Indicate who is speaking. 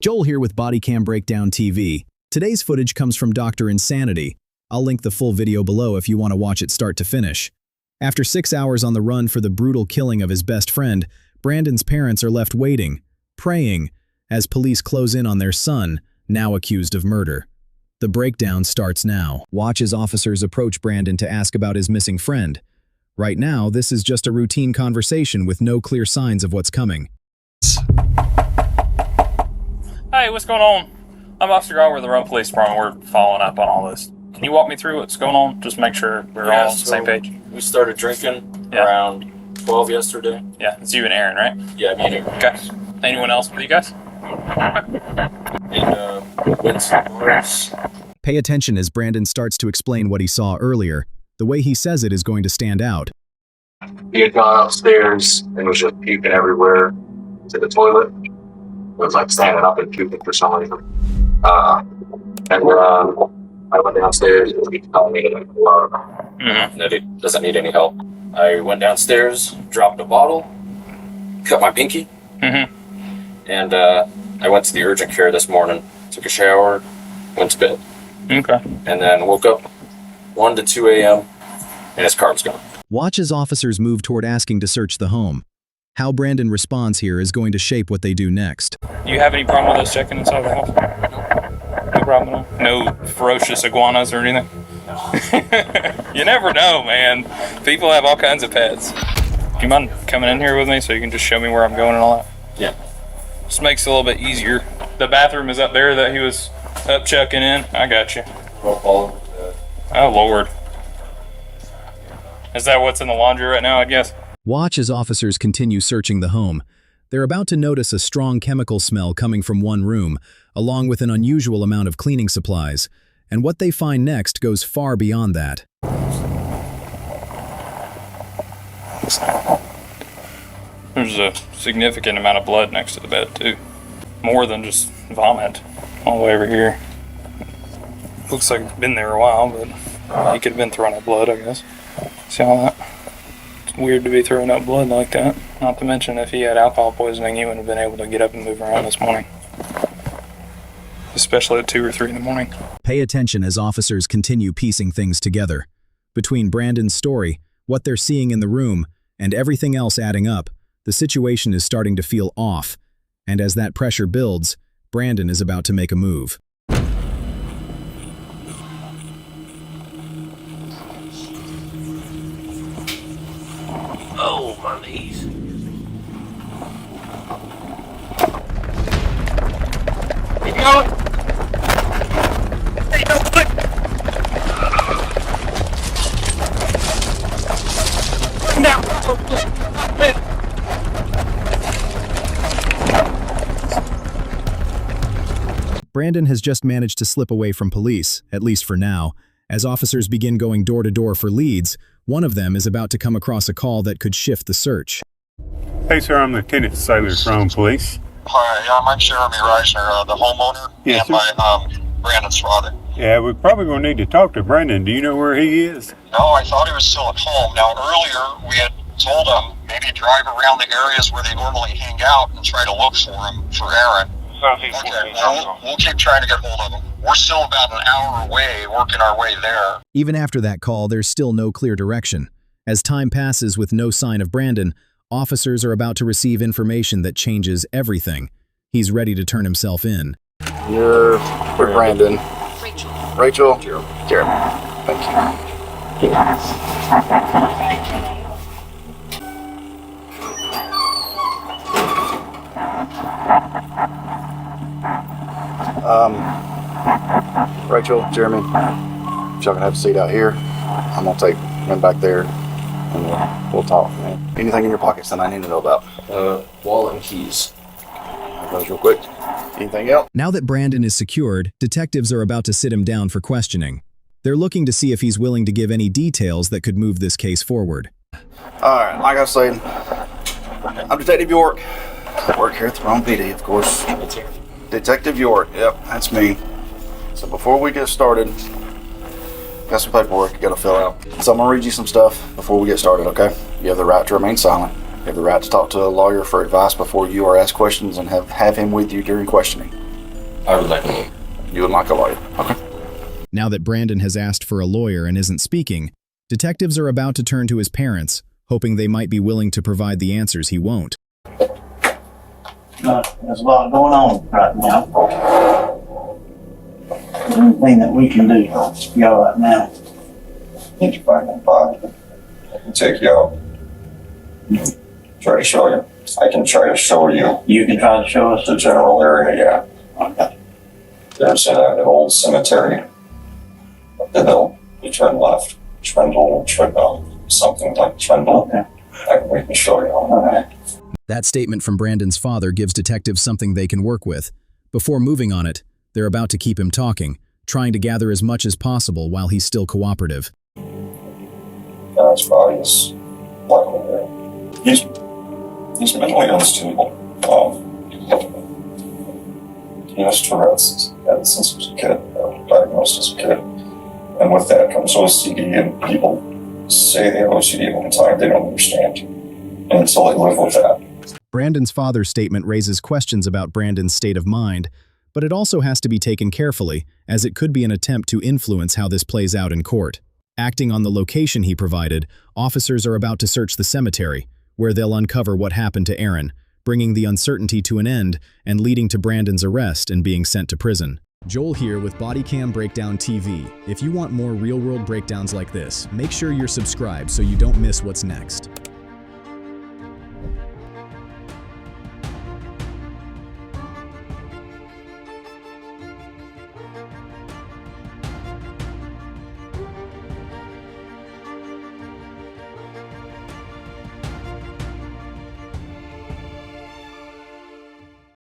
Speaker 1: Joel here with Bodycam Breakdown TV. Today's footage comes from Dr. Insanity. I'll link the full video below if you want to watch it start to finish. After 6 hours on the run for the brutal killing of his best friend, Brandon's parents are left waiting, praying, as police close in on their son, now accused of murder. The breakdown starts now. Watch as officers approach Brandon to ask about his missing friend. Right now, this is just a routine conversation with no clear signs of what's coming.
Speaker 2: Hey, what's going on? I'm Officer Gar with the Rome Police Department. We're following up on all this. Can you walk me through what's going on? Just make sure we're all on the same page.
Speaker 3: We started drinking around 12 yesterday.
Speaker 2: Yeah, it's you and Aaron, right?
Speaker 3: Yeah, me and Aaron.
Speaker 2: Okay. Anyone else with you guys?
Speaker 3: And went some bars.
Speaker 1: Pay attention as Brandon starts to explain what he saw earlier. The way he says it is going to stand out.
Speaker 4: He had gone upstairs and was just puking everywhere to the toilet. It was like standing up and puking for some reason. I went downstairs and he told me
Speaker 3: that he doesn't need any help. I went downstairs, dropped a bottle, cut my pinky, and I went to the urgent care this morning, took a shower, went to bed.
Speaker 2: Okay.
Speaker 3: And then woke up 1 to 2 a.m. and his car was gone.
Speaker 1: Watch as officers move toward asking to search the home. How Brandon responds here is going to shape what they do next.
Speaker 2: Do you have any problem with us checking inside the house? No problem at all? No ferocious iguanas or anything? You never know, man. People have all kinds of pets. Do you mind coming in here with me so you can just show me where I'm going and all that?
Speaker 3: Yeah.
Speaker 2: Just makes it a little bit easier. The bathroom is up there that he was up checking in. I got you. Oh, Lord. Is that what's in the laundry right now, I guess?
Speaker 1: Watch as officers continue searching the home. They're about to notice a strong chemical smell coming from one room, along with an unusual amount of cleaning supplies. And what they find next goes far beyond that.
Speaker 2: There's a significant amount of blood next to the bed, too. More than just vomit all the way over here. Looks like it's been there a while, but he could have been throwing up blood, I guess. See all that? It's weird to be throwing up blood like that. Not to mention, if he had alcohol poisoning, he wouldn't have been able to get up and move around this morning. Especially at 2 or 3 in the morning.
Speaker 1: Pay attention as officers continue piecing things together. Between Brandon's story, what they're seeing in the room, and everything else adding up, the situation is starting to feel off. And as that pressure builds, Brandon is about to make a move.
Speaker 3: Oh, my knees. Keep going. Hey, no, quick. Now.
Speaker 1: Brandon has just managed to slip away from police, at least for now. As officers begin going door to door for leads, one of them is about to come across a call that could shift the search.
Speaker 5: Hey, sir, I'm Lieutenant Sailor from Police.
Speaker 6: Hi, I'm Jeremy Reisner, the homeowner,
Speaker 5: Yes,
Speaker 6: and my Brandon's father.
Speaker 5: Yeah, we're probably going to need to talk to Brandon. Do you know where he is?
Speaker 6: No, I thought he was still at home. Now, earlier we had told him maybe drive around the areas where they normally hang out and try to look for him, for Aaron. Okay, we'll keep trying to get hold of him. We're still about an hour away, working our way there.
Speaker 1: Even after that call, there's still no clear direction. As time passes with no sign of Brandon, officers are about to receive information that changes everything. He's ready to turn himself in.
Speaker 7: You're with Brandon. Rachel. Jeremy. Thank you. Rachel, Jeremy, if y'all can have a seat out here, I'm gonna take him back there and we'll talk, man. Anything in your pockets that I need to know about?
Speaker 3: Wallet and keys.
Speaker 7: Those real quick. Anything else?
Speaker 1: Now that Brandon is secured, detectives are about to sit him down for questioning. They're looking to see if he's willing to give any details that could move this case forward.
Speaker 7: Alright, like I was saying, I'm Detective York. I work here at the Rome PD, of course. Detective York, yep, that's me. So before we get started, got some paperwork you gotta fill out. So I'm gonna read you some stuff before we get started, okay? You have the right to remain silent. You have the right to talk to a lawyer for advice before you are asked questions and have him with you during questioning.
Speaker 3: I would like a lawyer.
Speaker 7: You would like a lawyer. Okay.
Speaker 1: Now that Brandon has asked for a lawyer and isn't speaking, detectives are about to turn to his parents, hoping they might be willing to provide the answers he won't.
Speaker 8: There's a lot going on right now. Anything that we can do for y'all right now.
Speaker 6: Need you back in 5. I can take you out. Try to show you. I can try to show you
Speaker 8: You can try to show us
Speaker 6: the general area, yeah.
Speaker 8: Okay.
Speaker 6: There's an old cemetery up the hill. You turn left. Trendle, something like Trendle.
Speaker 8: Okay.
Speaker 6: We can show you all that.
Speaker 1: That statement from Brandon's father gives detectives something they can work with. Before moving on it, they're about to keep him talking, trying to gather as much as possible while he's still cooperative.
Speaker 6: His body is luckily there. He's mentally unstable. He has Tourette's. He's had it since he was a kid, diagnosed as a kid. And with that comes OCD, and people say they have OCD all the time. They don't understand. And so they live with that.
Speaker 1: Brandon's father's statement raises questions about Brandon's state of mind, but it also has to be taken carefully, as it could be an attempt to influence how this plays out in court. Acting on the location he provided, officers are about to search the cemetery, where they'll uncover what happened to Aaron, bringing the uncertainty to an end and leading to Brandon's arrest and being sent to prison. Joel here with Bodycam Breakdown TV. If you want more real-world breakdowns like this, make sure you're subscribed so you don't miss what's next.